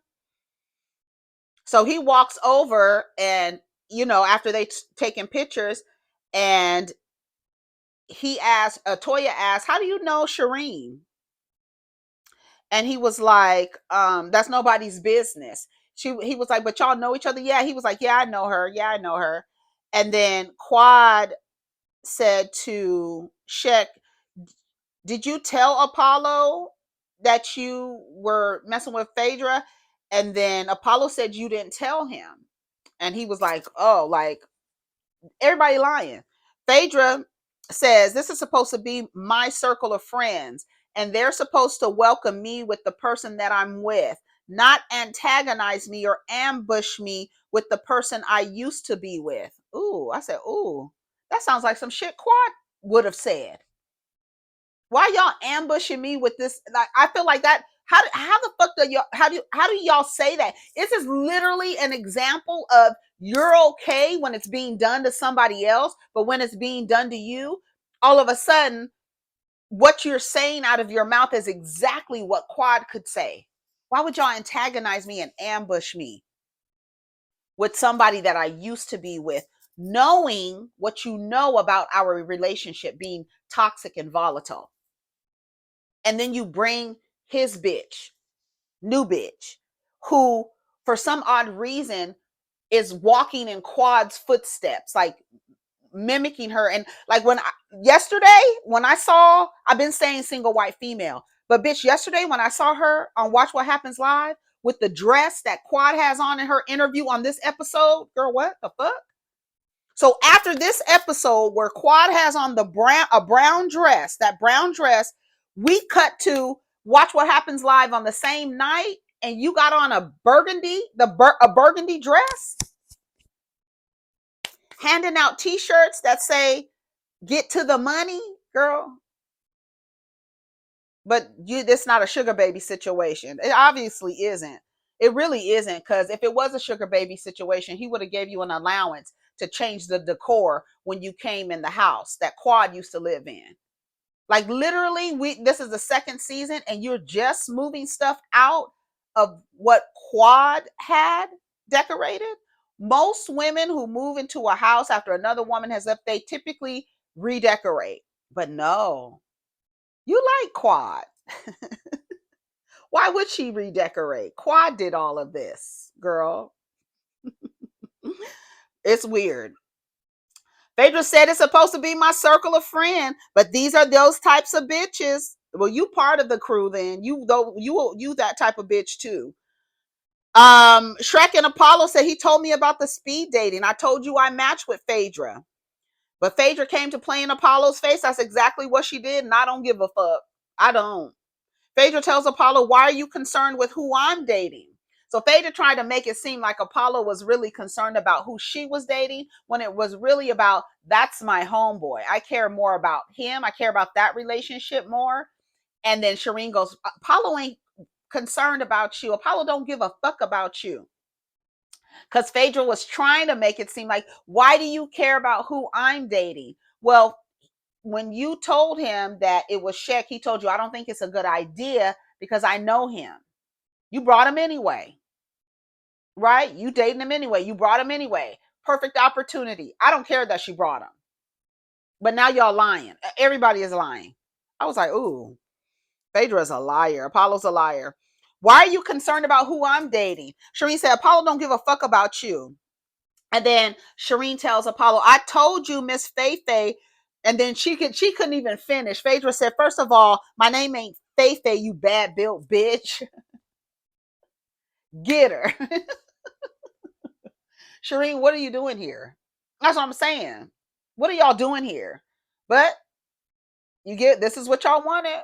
So he walks over, and after they taking pictures, and he asked, Toya asked, how do you know Shireen? And he was like, that's nobody's business. He was like, but y'all know each other? Yeah. He was like, yeah, I know her. Yeah, I know her. And then Quad said to Shek, did you tell Apollo that you were messing with Phaedra? And then Apollo said you didn't tell him. And he was like, oh, like, everybody lying. Phaedra says this is supposed to be my circle of friends, and they're supposed to welcome me with the person that I'm with, not antagonize me or ambush me with the person I used to be with. Ooh, I said, ooh, that sounds like some shit Quad would have said. Why y'all ambushing me with this? Like, I feel like that. How the fuck do y'all, how do y'all say that? This is literally an example of you're okay when it's being done to somebody else, but when it's being done to you, all of a sudden what you're saying out of your mouth is exactly what Quad could say. Why would y'all antagonize me and ambush me with somebody that I used to be with, knowing what you know about our relationship being toxic and volatile? And then you bring his bitch, new bitch, who for some odd reason is walking in Quad's footsteps, like mimicking her. And like yesterday when I saw, I've been saying single white female, but bitch, yesterday when I saw her on Watch What Happens Live with the dress that Quad has on in her interview on this episode, girl, what the fuck? So after this episode where Quad has on a brown dress, that brown dress, we cut to Watch What Happens Live on the same night, and you got on a burgundy dress, handing out T-shirts that say "Get to the money, girl." But this not a sugar baby situation. It obviously isn't. It really isn't, because if it was a sugar baby situation, he would have gave you an allowance to change the decor when you came in the house that Quad used to live in. Like literally, this is the second season, and you're just moving stuff out of what Quad had decorated. Most women who move into a house after another woman has left, they typically redecorate. But no, you like Quad. Why would she redecorate? Quad did all of this, girl. It's weird. Phaedra said it's supposed to be my circle of friends, but these are those types of bitches. Well, you part of the crew then. You that type of bitch too. Shrek and Apollo said he told me about the speed dating. I told you I matched with Phaedra. But Phaedra came to play in Apollo's face. That's exactly what she did, and I don't give a fuck. I don't. Phaedra tells Apollo, why are you concerned with who I'm dating? So Phaedra tried to make it seem like Apollo was really concerned about who she was dating, when it was really about, that's my homeboy. I care more about him. I care about that relationship more. And then Shireen goes, Apollo ain't concerned about you. Apollo don't give a fuck about you. Because Phaedra was trying to make it seem like, why do you care about who I'm dating? Well, when you told him that it was Shek, he told you, I don't think it's a good idea because I know him. You brought him anyway, right? You dating him anyway. You brought him anyway. Perfect opportunity. I don't care that she brought him. But now y'all lying. Everybody is lying. I was like, ooh, Phaedra's a liar. Apollo's a liar. Why are you concerned about who I'm dating? Shireen said, Apollo don't give a fuck about you. And then Shireen tells Apollo, I told you, Miss Feifei. And then she couldn't even finish. Phaedra said, first of all, my name ain't Feifei, you bad built bitch. Get her. Shireen, what are you doing here? That's what I'm saying. What are y'all doing here? But this is what y'all wanted.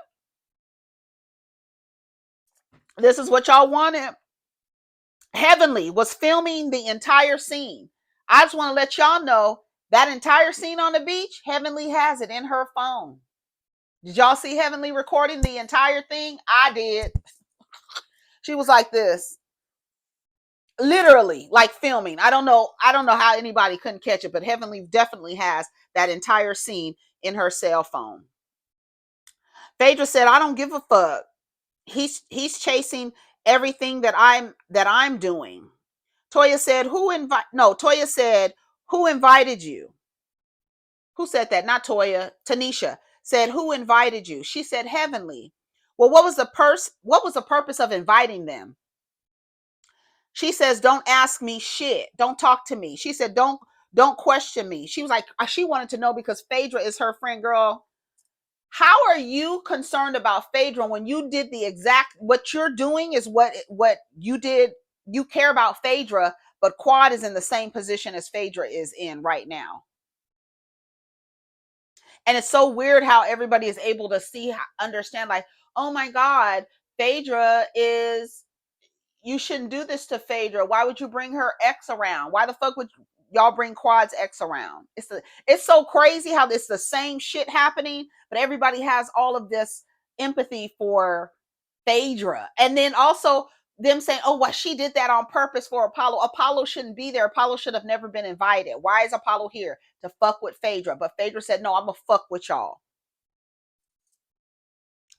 This is what y'all wanted. Heavenly was filming the entire scene. I just want to let y'all know that entire scene on the beach, Heavenly has it in her phone. Did y'all see Heavenly recording the entire thing? I did. She was like this. Literally, like filming. I don't know how anybody couldn't catch it, but Heavenly definitely has that entire scene in her cell phone. Phaedra said, I don't give a fuck. He's chasing everything that I'm doing. Toya said, Toya said, who invited you? Who said that? Not Toya. Tanisha said, who invited you? She said, Heavenly. Well, what was the purpose of inviting them? She says, don't ask me shit. Don't talk to me. She said, don't question me. She was like, she wanted to know because Phaedra is her friend. Girl, how are you concerned about Phaedra when you did the exact, what you're doing is what you did. You care about Phaedra, but Quad is in the same position as Phaedra is in right now. And it's so weird how everybody is able to understand, like, oh my God, Phaedra is, you shouldn't do this to Phaedra. Why would you bring her ex around? Why the fuck would y'all bring Quad's ex around? It's so crazy how it's the same shit happening, but everybody has all of this empathy for Phaedra. And then also them saying, oh, well, she did that on purpose for Apollo. Apollo shouldn't be there. Apollo should have never been invited. Why is Apollo here? To fuck with Phaedra. But Phaedra said, no, I'm gonna fuck with y'all.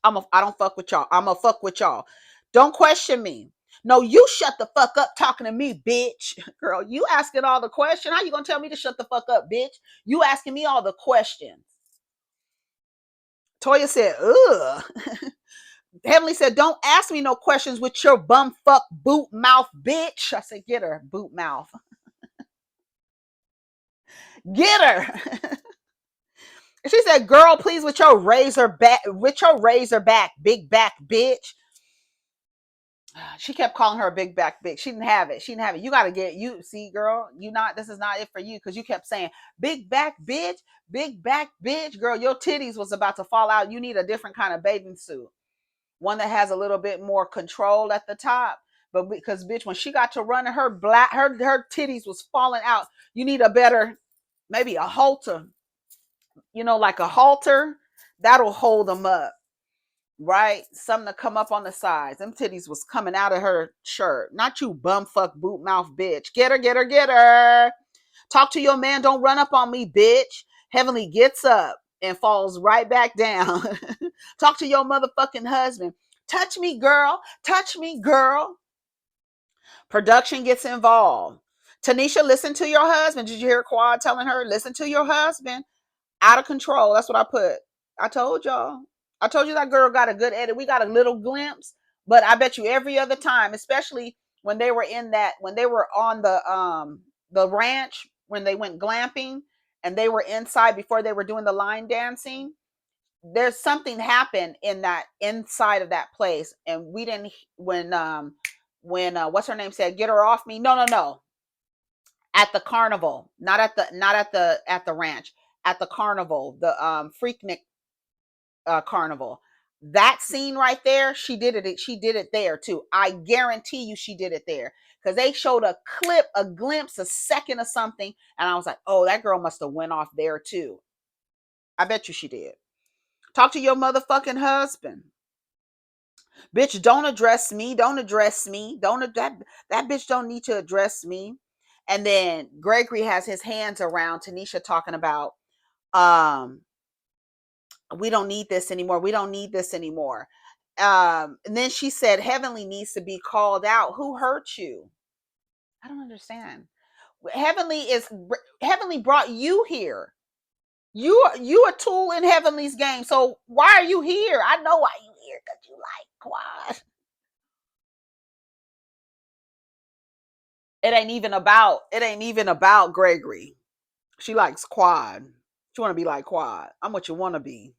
I don't fuck with y'all. I'm gonna fuck with y'all. Don't question me. No, you shut the fuck up talking to me, bitch. Girl, you asking all the questions. How you gonna tell me to shut the fuck up, bitch? You asking me all the questions. Toya said, ugh. Heavenly said, don't ask me no questions with your bum fuck boot mouth, bitch. I said, get her, boot mouth. Get her. She said, girl, please, with your razor back, big back, bitch. She kept calling her a big back bitch. She didn't have it. You got to get, you see, girl, this is not it for you. Cause you kept saying big back bitch, girl, your titties was about to fall out. You need a different kind of bathing suit. One that has a little bit more control at the top. But because bitch, when she got to running, her titties was falling out. You need a better, maybe a halter, like a halter that'll hold them up. Right? Something to come up on the sides. Them titties was coming out of her shirt. Not you bumfuck boot mouth bitch. Get her, get her, get her. Talk to your man. Don't run up on me, bitch. Heavenly gets up and falls right back down. Talk to your motherfucking husband. Touch me, girl. Touch me, girl. Production gets involved. Tanisha, listen to your husband. Did you hear Quad telling her, listen to your husband? Out of control. That's what I put. I told y'all. I told you that girl got a good edit. We got a little glimpse, but I bet you every other time, especially when they were when they were on the ranch, when they went glamping and they were inside before they were doing the line dancing, there's something happened in that inside of that place. And we didn't, when what's her name said, get her off me. No. At the carnival, not at the ranch, at the carnival, the Freaknik carnival. That scene right there, she did it there too. I guarantee you she did it there. Because they showed a clip, a glimpse, a second of something, and I was like, oh, that girl must have went off there too. I bet you she did. Talk to your motherfucking husband. Bitch, don't address me. Don't address me. That bitch don't need to address me. And then Gregory has his hands around Tanisha talking about, we don't need this anymore. We don't need this anymore. And then she said, Heavenly needs to be called out. Who hurt you? I don't understand. Heavenly brought you here. You a tool in Heavenly's game. So why are you here? I know why you here, because you like Quad. It ain't even about Gregory. She likes Quad. She want to be like Quad. I'm what you want to be.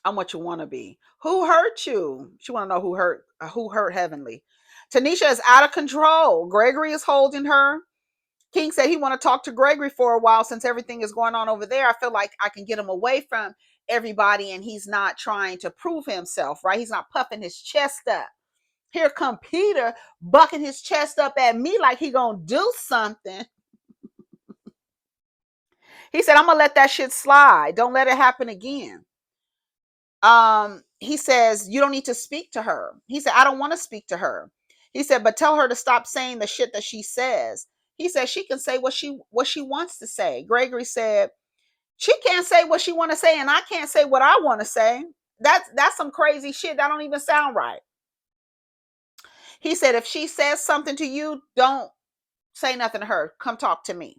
I'm what you want to be. Who hurt you? She want to know who hurt Heavenly. Tanisha is out of control. Gregory is holding her. King said he want to talk to Gregory for a while since everything is going on over there. I feel like I can get him away from everybody and he's not trying to prove himself, right? He's not puffing his chest up. Here come Peter bucking his chest up at me like he gonna do something. He said, I'm gonna let that shit slide. Don't let it happen again. He says, you don't need to speak to her. He said, I don't want to speak to her. He said, but tell her to stop saying the shit that she says. He said she can say what she wants to say. Gregory said, she can't say what she want to say, and I can't say what I want to say. That's some crazy shit. That don't even sound right. He said, if she says something to you, don't say nothing to her. Come talk to me.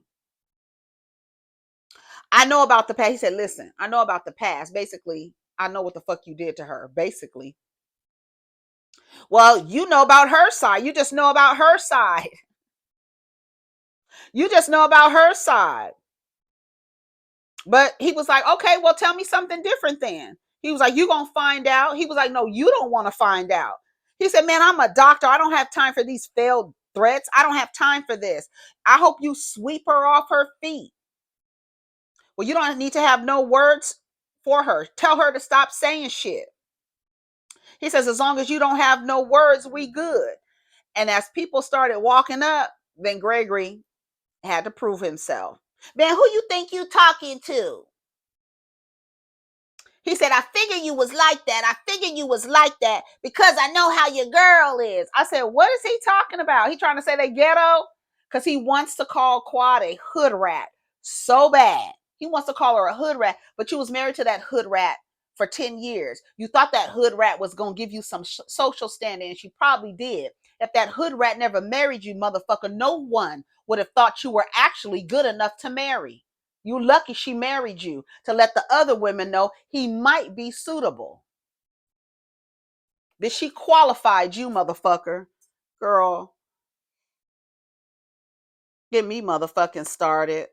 I know about the past. He said, listen, I know about the past. Basically, I know what the fuck you did to her. Basically. Well, you know about her side. You just know about her side. You just know about her side. But he was like, okay, well, tell me something different then. He was like, you gonna find out? He was like, no, you don't want to find out. He said, man, I'm a doctor. I don't have time for these failed threats. I don't have time for this. I hope you sweep her off her feet. Well, you don't need to have no words for her. Tell her to stop saying shit. He says, as long as you don't have no words, we good. And as people started walking up, then Gregory had to prove himself. Man, who you think you talking to? He said, I figured you was like that. I figured you was like that because I know how your girl is. I said, what is he talking about? He trying to say they ghetto? Because he wants to call Quad a hood rat so bad. He wants to call her a hood rat, but you was married to that hood rat for 10 years. You thought that hood rat was going to give you some social standing, and she probably did. If that hood rat never married you, motherfucker, no one would have thought you were actually good enough to marry. You lucky she married you to let the other women know he might be suitable. Did she qualified you, motherfucker? Girl, get me motherfucking started.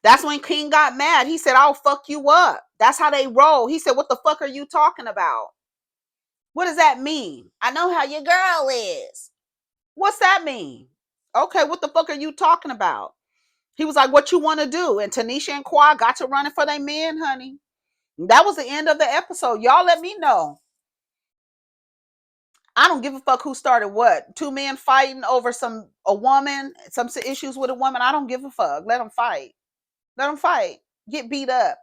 That's when King got mad. He said, I'll fuck you up. That's how they roll. He said, what the fuck are you talking about? What does that mean? I know how your girl is. What's that mean? Okay, what the fuck are you talking about? He was like, what you want to do? And Tanisha and Quad got to running for their men, honey. That was the end of the episode. Y'all let me know. I don't give a fuck who started what. Two men fighting over a woman, some issues with a woman. I don't give a fuck. Let them fight. Let them fight. Get beat up.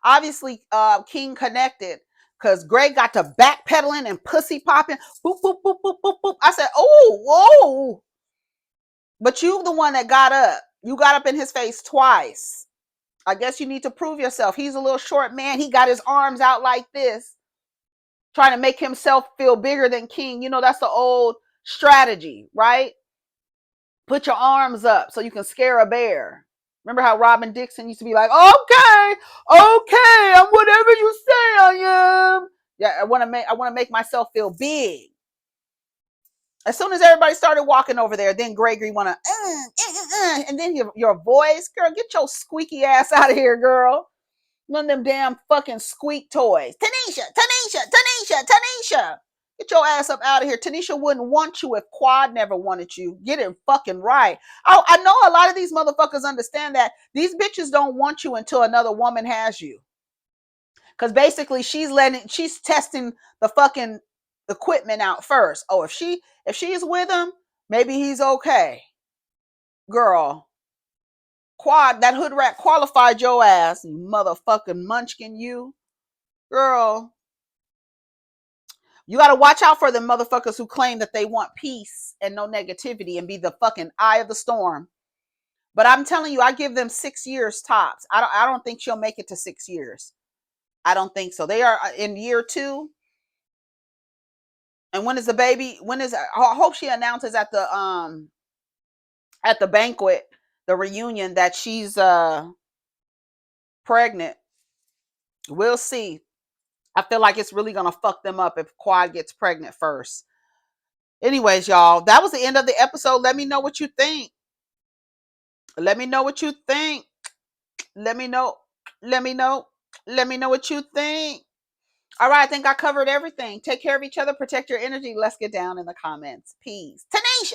Obviously, King connected because Greg got to backpedaling and pussy popping. Boop, boop, boop, boop, boop, boop. I said, oh, whoa. But you the one that got up. You got up in his face twice. I guess you need to prove yourself. He's a little short man. He got his arms out like this, trying to make himself feel bigger than King. You know, that's the old strategy, right? Put your arms up so you can scare a bear. Remember how Robin Dixon used to be like, okay, I'm whatever you say I am. Yeah, I want to make myself feel big. As soon as everybody started walking over there, then Gregory want to, and then your voice, girl, get your squeaky ass out of here, girl. One of them damn fucking squeak toys. Tanisha. Get your ass up out of here. Tanisha wouldn't want you if Quad never wanted you. Get it fucking right. I know a lot of these motherfuckers understand that. These bitches don't want you until another woman has you. Because basically she's testing the fucking equipment out first. Oh, if she's with him, maybe he's okay. Girl. Quad, that hood rat qualified your ass, you motherfucking munchkin, you. Girl. You got to watch out for them motherfuckers who claim that they want peace and no negativity and be the fucking eye of the storm. But I'm telling you, I give them 6 years tops. I don't think she'll make it to 6 years. I don't think so. They are in year 2. And when is the baby? I hope she announces at the banquet, the reunion, that she's pregnant. We'll see. I feel like it's really gonna fuck them up if Quad gets pregnant first. Anyways, y'all, that was the end of the episode. Let me know what you think. Let me know what you think. Let me know. Let me know. Let me know what you think. All right, I think I covered everything. Take care of each other. Protect your energy. Let's get down in the comments. Peace. Tanisha.